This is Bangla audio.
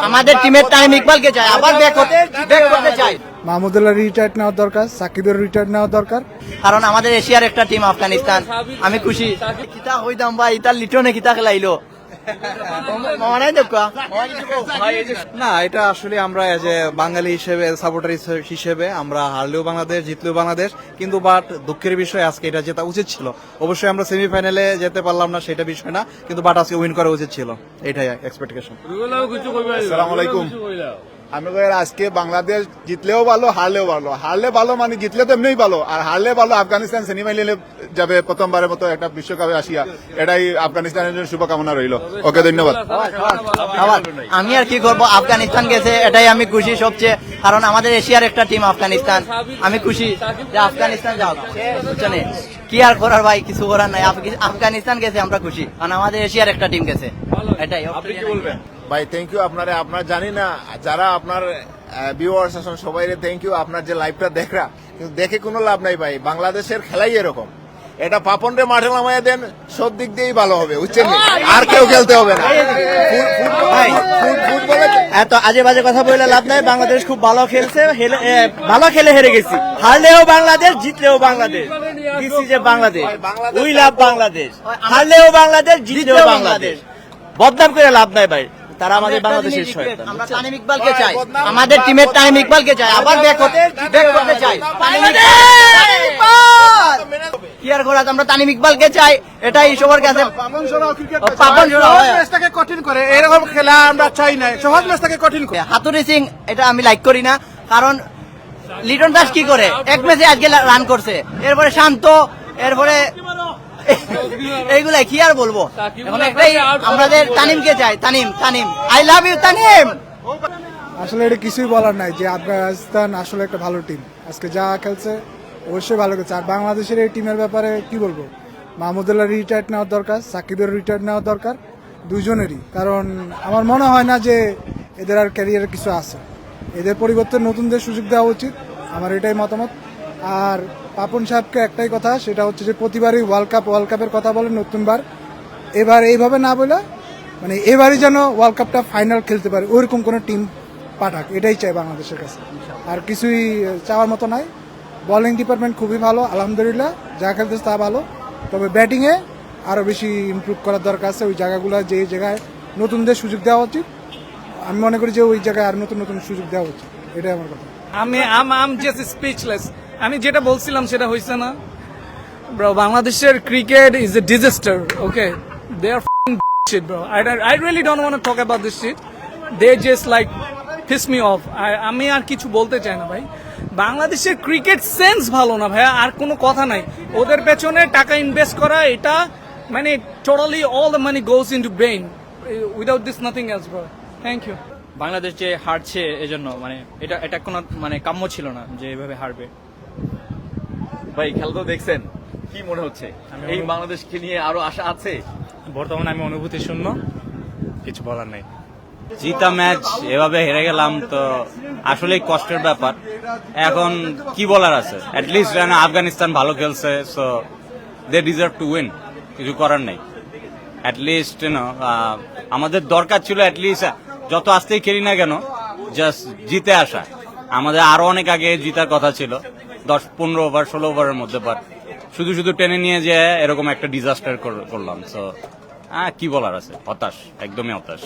আমাদের টিমের তামিম ইকবালকে চাই, আবার ব্যাক করতে চাই। মাহমুদুল্লাহ রিটায়ার্ড নেওয়ার দরকার, সাকিবের রিটায়ার্ড নেওয়ার দরকার। কারণ আমাদের এশিয়ার একটা টিম আফগানিস্তান, আমি খুশি। কিতা হইতাম ভাই, ইতার লিটনে কিতা খেলাইলো না, এটা আসলে আমরা এজ এ বাঙালি হিসেবে, সাপোর্টার হিসেবে আমরা হারলেও বাংলাদেশ, জিতলেও বাংলাদেশ, কিন্তু বাট দুঃখের বিষয় আজকে এটা জেতা উচিত ছিল। অবশ্যই আমরা সেমিফাইনালে যেতে পারলাম না, সেটা বিষয় না, কিন্তু বাট আজকে উইন করা উচিত ছিল, এটাই এক্সপেকটেশন। আসসালামু আলাইকুম। আমি কই আজকে বাংলাদেশ জিতলেও ভালো, হারলেও ভালো। হারলে ভালো মানে জিতলে তো এমনিই ভালো, আর হারলে ভালো আফগানিস্তান সেমিফাইনালে যাবে প্রথমবারের মতো একটা বিশ্বকাপে আসিয়া, এটাই আফগানিস্তানের জন্য শুভকামনা রইল। ওকে, ধন্যবাদ। আমি আর কি করবো, আফগানিস্তান গেছে এটাই আমি খুশি সবচেয়ে, কারণ আমাদের এশিয়ার একটা টিম আফগানিস্তান, আমি খুশি যে আফগানিস্তান যাও, বুঝছেন? কি আর করার ভাই, কিছু করার নাই। আফগানিস্তান গেছে, আমরা খুশি, কারণ আমাদের এশিয়ার একটা টিম গেছে, এটাই। আপনি কি বলবেন? ভাই থ্যাংক ইউ আপনারা, আপনার জানি না যারা আপনার ভিউয়ার্স আছেন সবাই থ্যাংক ইউ। আপনার যে লাইভটা দেখরা, কিন্তু দেখে কোনো লাভ নাই ভাই, বাংলাদেশের খেলাই এরকম। এটা পাপনরে মাঠে নামাইয়া দেন, সব দিক দিয়েই ভালো হবে, বুঝছেন? আর কেউ খেলতে হবে না। ফুটবলে এত আজে বাজে কথা বলে লাভ নাই। বাংলাদেশ খুব ভালো খেলছে, ভালো খেলে হেরে গেছি। হারলেও বাংলাদেশ, জিতলেও Bangladesh. This is a Bangladesh, we love Bangladesh. হারলেও বাংলাদেশ, জিতলেও বাংলাদেশ। বদনাম করে লাভ নাই ভাই, তারা আমাদের বাংলাদেশের শয়তান। আমরা তামিম ইকবালকে চাই, আমাদের টিমের তামিম ইকবালকে চাই, আবার ব্যাক করতে চাই। কি আর করা, আমরা তামিম ইকবালকে চাই, এটাই সবার কাছে। ম্যাচটাকে কঠিন করে, এরকম খেলা আমরা চাই না, সহজ ম্যাচটাকে কঠিন করে। হাতুড়ি সিং এটা আমি লাইক করি না, কারণ লিটন দাস কি করে এক ম্যাচে আজকে রান করছে, এরপরে শান্ত, এরপরে এইগুলা কি আর বলবো। এখন একটাই আমাদের তানিমকে চাই, Tanim, I love you Tanim. আসলে এটা কিছুই বলার নাই যে আফগানিস্তান আসলে একটা ভালো টিম, আজকে যা খেলছে অবশ্যই ভালো খেলছে। আর বাংলাদেশের এই টিমের ব্যাপারে কি বলবো, মাহমুদুল্লাহ রিটায়ার্ড নেওয়ার দরকার, সাকিবের রিটায়ার্ড নেওয়ার দরকার, দুইজনেরই। কারণ আমার মনে হয় না যে এদের আর ক্যারিয়ারে কিছু আছে, এদের পরিবর্তে নতুনদের সুযোগ দেওয়া উচিত, আমার এটাই মতামত। আর পাপন সাহেবকে একটাই কথা, সেটা হচ্ছে যে প্রতিবারই ওয়ার্ল্ড কাপের কথা বলে, নতুনবার এবার এইভাবে না বলে, মানে এবারই যেন ওয়ার্ল্ড কাপটা ফাইনাল খেলতে পারে, ওইরকম কোনো টিম পাঠাক, এটাই চাই বাংলাদেশের কাছে। আর কিছুই চাওয়ার মতো নাই। বোলিং ডিপার্টমেন্ট খুবই ভালো, আলহামদুলিল্লাহ, যা খেলতেছে তা ভালো, তবে ব্যাটিংয়ে আরও বেশি ইমপ্রুভ করার দরকার আছে। ওই জায়গাগুলো, যে জায়গায় নতুনদের সুযোগ দেওয়া উচিত, আমি মনে করি যে ওই জায়গায় আর নতুন সুযোগ দেওয়া উচিত, এটাই আমার কথা। I'm just speechless. আমি যেটা বলছিলাম সেটা হয়েছে না ব্রো। বাংলাদেশের cricket is a disaster, okay? They are shit bro. I really don't want to talk about this shit. They just like piss me off. আমি আর কিছু বলতে চাই না ভাই। বাংলাদেশের ক্রিকেট সেন্স ভালো না ভাই, আর কোনো কথা নাই। ওদের পেছনে টাকা ইনভেস্ট করা, এটা মানে totally all the money goes into brain, without this nothing else bro. Thank you. Bangladesh যে হারছে এজন্য মানে এটা কোনো মানে কাম্য ছিল না যে এভাবে হারবে। ভাই খেলা তো দেখছেন, কি মনে হচ্ছে এই বাংলাদেশকে নিয়ে আরো আশা আছে? বর্তমানে আমি অনুভূতি শূন্য, কিছু বলার নাই। জিতা ম্যাচ এভাবে হেরে গেলাম তো আসলে কষ্টের ব্যাপার। এখন কি বলার আছে, অ্যাটলিস্ট আফগানিস্তান ভালো খেলছে, so they deserve to win, কিছু করার নেই। অ্যাটলিস্ট আমাদের দরকার ছিল অ্যাটলিস্ট যত আসতেই খেলি না কেন জাস্ট জিতে আসা। আমাদের আরো অনেক আগে জিতার কথা ছিল, 10-15 ওভার 16 ওভারের মধ্যে, বাট শুধু টেনে নিয়ে যে এরকম একটা ডিজাস্টার করলাম। সো কি বলার আছে, হতাশ, একদমই হতাশ।